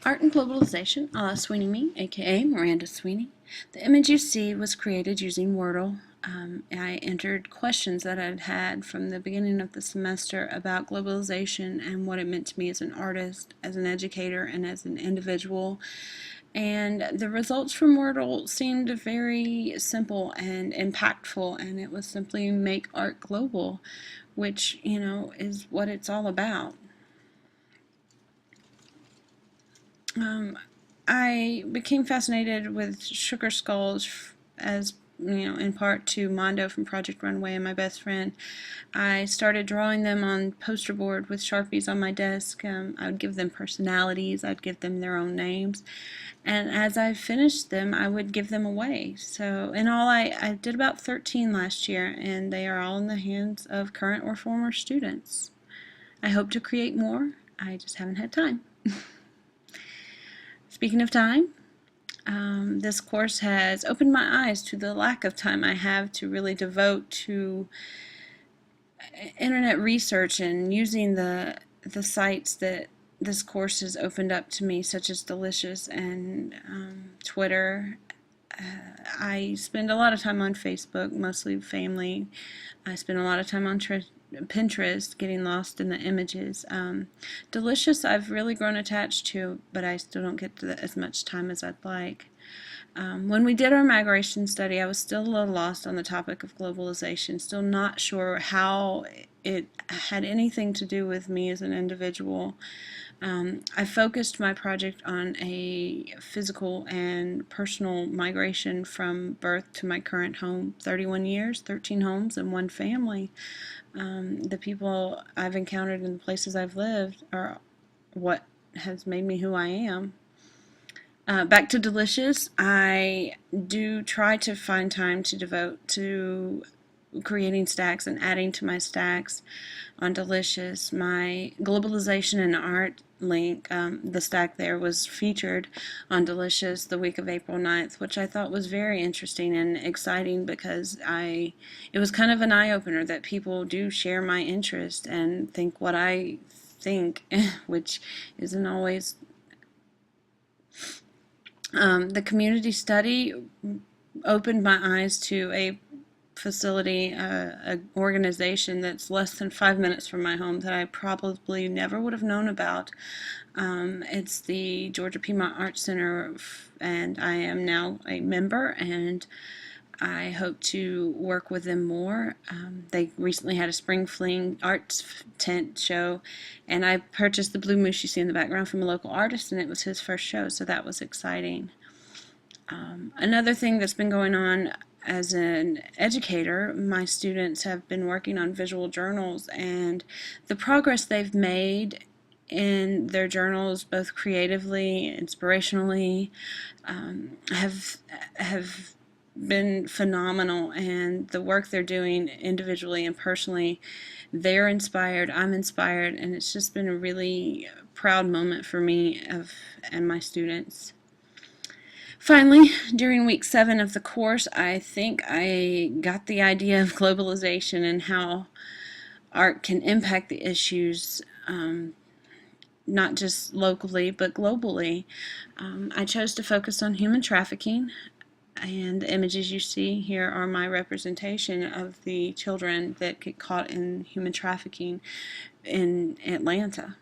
Art and Globalization, a la Sweeneyme, aka Miranda Sweeney. The image you see was created using Wordle. I entered questions that I'd had from the beginning of the semester about globalization and what it meant to me as an artist, as an educator, and as an individual. And the results from Wordle seemed very simple and impactful, and it was simply make art global, which, is what it's all about. I became fascinated with sugar skulls as in part to Mondo from Project Runway and my best friend. I started drawing them on poster board with Sharpies on my desk. I would give them personalities, I'd give them their own names, and as I finished them I would give them away. So in all I did about 13 last year, and they are all in the hands of current or former students. I hope to create more, I just haven't had time. Speaking of time, this course has opened my eyes to the lack of time I have to really devote to internet research and using the sites that this course has opened up to me, such as Delicious and Twitter. I spend a lot of time on Facebook, mostly family. I spend a lot of time on Pinterest, getting lost in the images. Delicious I've really grown attached to, but I still don't get to as much time as I'd like. When we did our migration study, I was still a little lost on the topic of globalization, still not sure how it had anything to do with me as an individual. I focused my project on a physical and personal migration from birth to my current home, 31 years, 13 homes, and one family. The people I've encountered and the places I've lived are what has made me who I am. Back to Delicious, I do try to find time to devote to creating stacks and adding to my stacks on Delicious. My Globalization and Art link, the stack there, was featured on Delicious the week of April 9th, which I thought was very interesting and exciting because it was kind of an eye-opener that people do share my interest and think what I think, which isn't always. The community study opened my eyes to a facility, an organization that's less than 5 minutes from my home that I probably never would have known about. It's the Georgia Piedmont Arts Center, and I am now a member, and I hope to work with them more. They recently had a Spring Fling arts tent show, and I purchased the blue moose you see in the background from a local artist, and it was his first show, so that was exciting. Another thing that's been going on as an educator, my students have been working on visual journals, and the progress they've made in their journals, both creatively, inspirationally, have been phenomenal, and the work they're doing individually and personally, they're inspired, I'm inspired, and it's just been a really proud moment for me and my students. Finally, during week 7 of the course, I think I got the idea of globalization and how art can impact the issues, not just locally but globally. I chose to focus on human trafficking, and the images you see here are my representation of the children that get caught in human trafficking in Atlanta.